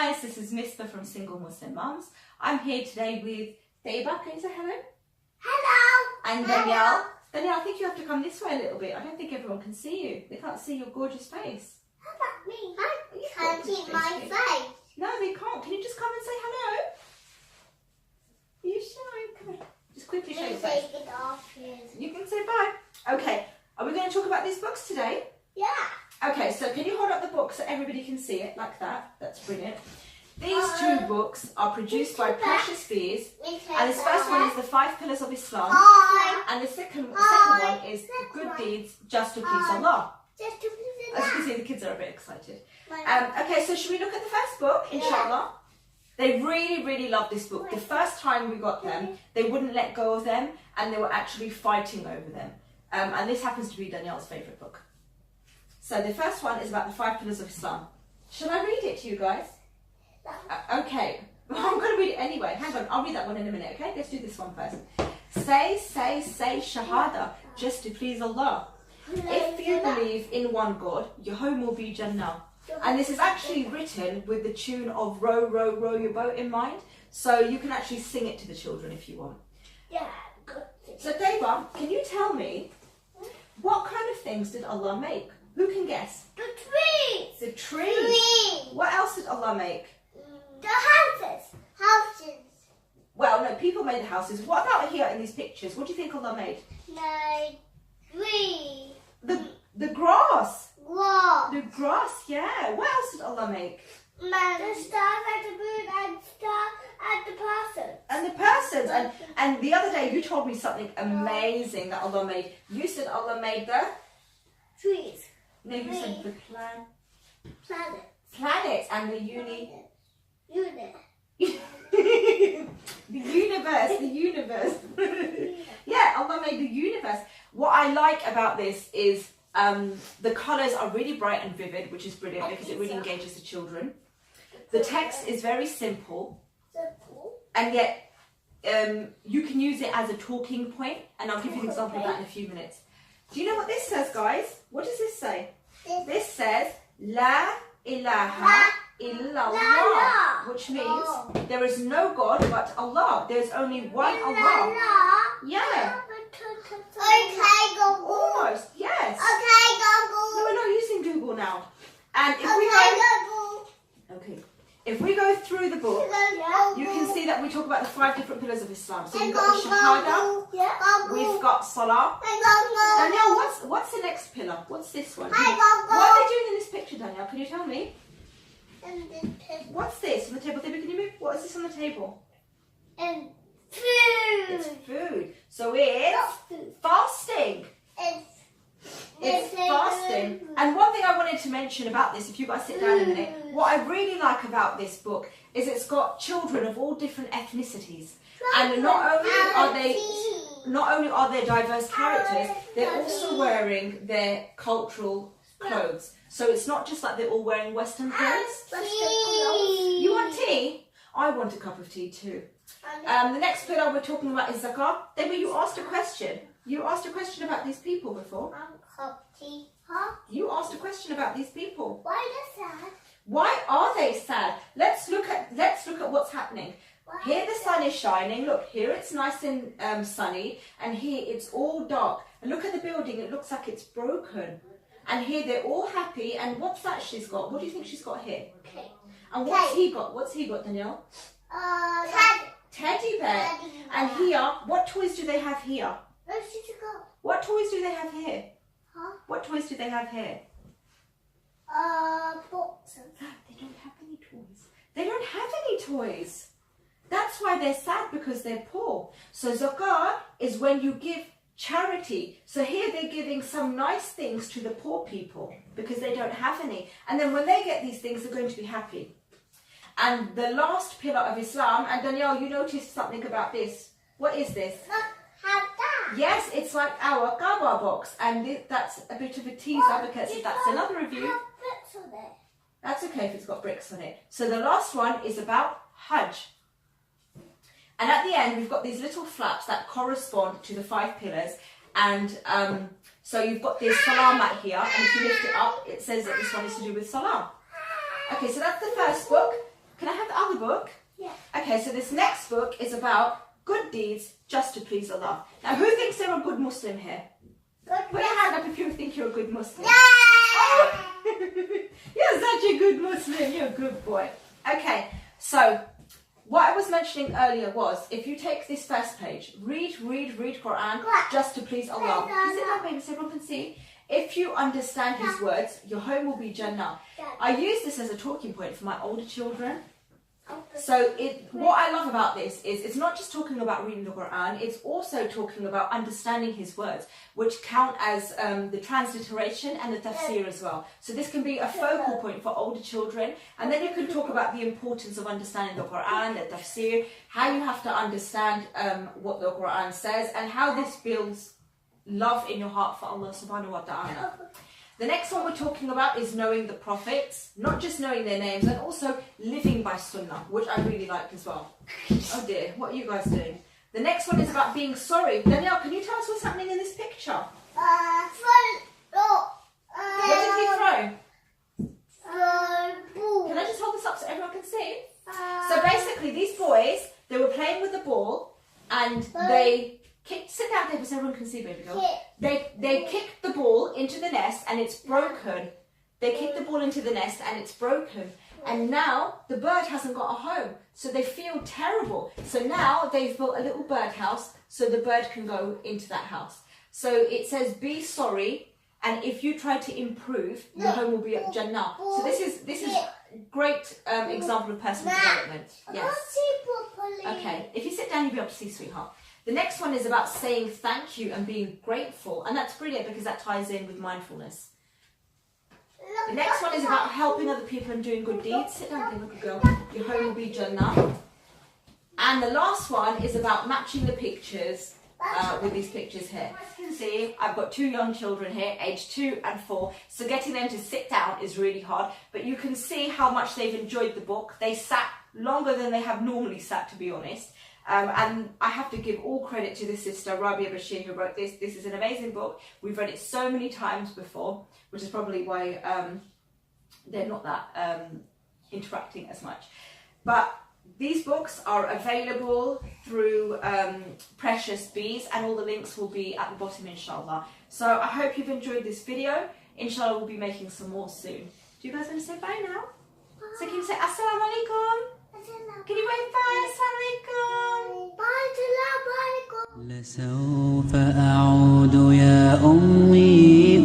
guys, this is Mr. from Single Muslim Mums. I'm here today with Deba. Can you say hello? Hello. And Danielle. Danielle, I think you have to come this way a little bit. I don't think everyone can see you. They can't see your gorgeous face. How about me? I can't see my face. No, they can't. Can you just come and say hello? Are you shy? Come on. Just quickly show your face. Take it off, please. You can say bye. Okay. Are we going to talk about these books today? Yeah. Okay, so can you hold up the book so everybody can see it like that? That's brilliant. These two books are produced by Precious Fears, and this first one is The 5 Pillars of Islam, and the second one is Good Deeds Just to Please Allah. Just to please As you can see, the kids are a bit excited. Okay, so should we look at the first book, inshallah? They really, really loved this book. The first time we got them, they wouldn't let go of them, and they were actually fighting over them. And this happens to be Danielle's favourite book. So the first one is about the 5 Pillars of Islam. Shall I read it to you guys? Okay. I'm going to read it anyway. Hang on, I'll read that one in a minute, okay? Let's do this one first. Say Shahada, just to please Allah. If you believe in one God, your home will be Jannah. And this is actually written with the tune of Row, Row, Row Your Boat in mind. So you can actually sing it to the children if you want. Yeah, good. So Deba, can you tell me, what kind of things did Allah make? Who can guess? The trees. The trees. What else did Allah make? The houses. Well, no, people made the houses. What about here in these pictures? What do you think Allah made? Like tree. The grass. Wall. The grass, yeah. What else did Allah make? The stars and the moon and star and the person. And the persons. And the other day you told me something amazing that Allah made. You said Allah made the Trees. No, you said the Planet. planet and the Unit. the universe. Yeah, Allah made the universe. What I like about this is the colours are really bright and vivid, which is brilliant because it really engages the children. The text is very simple, and yet you can use it as a talking point, and I'll give you an example of that in a few minutes. Do you know what this says, guys? What does this say? This says La ilaha illallah, which means there is no God but Allah. There's only one Allah. Yeah. Okay, Google. Almost, yes. Okay, Google. No, we're not using Google now. And if we go through the book, you can see that we talk about the 5 different pillars of Islam. So we've got the Shahada, we've got Salah. Danielle, what's the next pillar? What's this one? What are they doing in this picture, Danielle? Can you tell me? What's this on the table? Can you move? What is this on the table? And food. It's food. So it's fasting. It's fasting. And one thing I wanted to mention about this, if you guys sit down a minute, what I really like about this book is it's got children of all different ethnicities. And not only are they diverse characters, they're also wearing their cultural clothes. So it's not just like they're all wearing Western clothes. You want tea? I want a cup of tea too. The next pillar we're talking about is zakah. Then you asked a question. You asked a question about these people before. You asked a question about these people. Why are they sad? Why are they sad? Let's look at what's happening. Here the sun is shining. Look, here it's nice and sunny, and here it's all dark. And look at the building. It looks like it's broken. And here they're all happy. And what's that she's got? What do you think she's got here? Okay. And what's he got? What's he got, Danielle? Teddy bear. And here, what toys do they have here? Where should you go? What toys do they have here? Huh? What toys do they have here? Boxes. They don't have any toys. They don't have any toys. That's why they're sad, because they're poor. So zakah is when you give charity. So here they're giving some nice things to the poor people because they don't have any. And then when they get these things, they're going to be happy. And the last pillar of Islam, and Danielle, you noticed something about this. What is this? Yes, it's like our Kaaba box, and that's a bit of a tease advocate, so that's another review. That's okay if it's got bricks on it. So the last one is about Hajj. And at the end, we've got these little flaps that correspond to the 5 pillars. And so you've got this salah mat here, and if you lift it up, it says that this one is to do with salah. Okay, so that's the first book. Can I have the other book? Yeah. Okay, so this next book is about good deeds just to please Allah. Now, who thinks they're a good Muslim here? Put your hand up if you think you're a good Muslim. Yeah. Oh. You're such a good Muslim. You're a good boy. Okay, so what I was mentioning earlier was, if you take this first page, read Quran just to please Allah. Can you sit down, baby, so everyone can see? If you understand His words, your home will be Jannah. I use this as a talking point for my older children. So what I love about this is it's not just talking about reading the Quran, it's also talking about understanding His words, which count as the transliteration and the tafsir as well. So this can be a focal point for older children, and then you can talk about the importance of understanding the Quran, the tafsir, how you have to understand what the Quran says, and how this builds love in your heart for Allah subhanahu wa ta'ala. The next one we're talking about is knowing the prophets, not just knowing their names, and also living by sunnah, which I really liked as well. Oh dear, what are you guys doing? The next one is about being sorry. Danielle, can you tell us what's happening in this picture? What did he throw? Can I just hold this up so everyone can see? So basically these boys, they were playing with the ball and they kicked, sit down there so everyone can see, baby girl. They kicked the ball into the nest and it's broken. They kicked the ball into the nest and it's broken. And now the bird hasn't got a home. So they feel terrible. So now they've built a little bird house so the bird can go into that house. So it says, be sorry. And if you try to improve, your home will be at Jannah. So this is a great example of personal development. Yes. Okay. If you sit down, you'll be able to see, sweetheart. The next one is about saying thank you and being grateful. And that's brilliant because that ties in with mindfulness. The next one is about helping other people and doing good deeds. Sit down, little girl. Your home will be Jannah. And the last one is about matching the pictures with these pictures here. As you can see, I've got two young children here, aged 2 and 4. So getting them to sit down is really hard. But you can see how much they've enjoyed the book. They sat longer than they have normally sat, to be honest. And I have to give all credit to the sister, Rabia Bashir, who wrote this. This is an amazing book. We've read it so many times before, which is probably why they're not that interacting as much. But these books are available through Precious Bees, and all the links will be at the bottom, inshallah. So I hope you've enjoyed this video. Inshallah, we'll be making some more soon. Do you guys want to say bye now? So can you say Asalaamualaikum? Can you wave bye? Asalaamualaikum. Bye. لسوف أعود يا أمي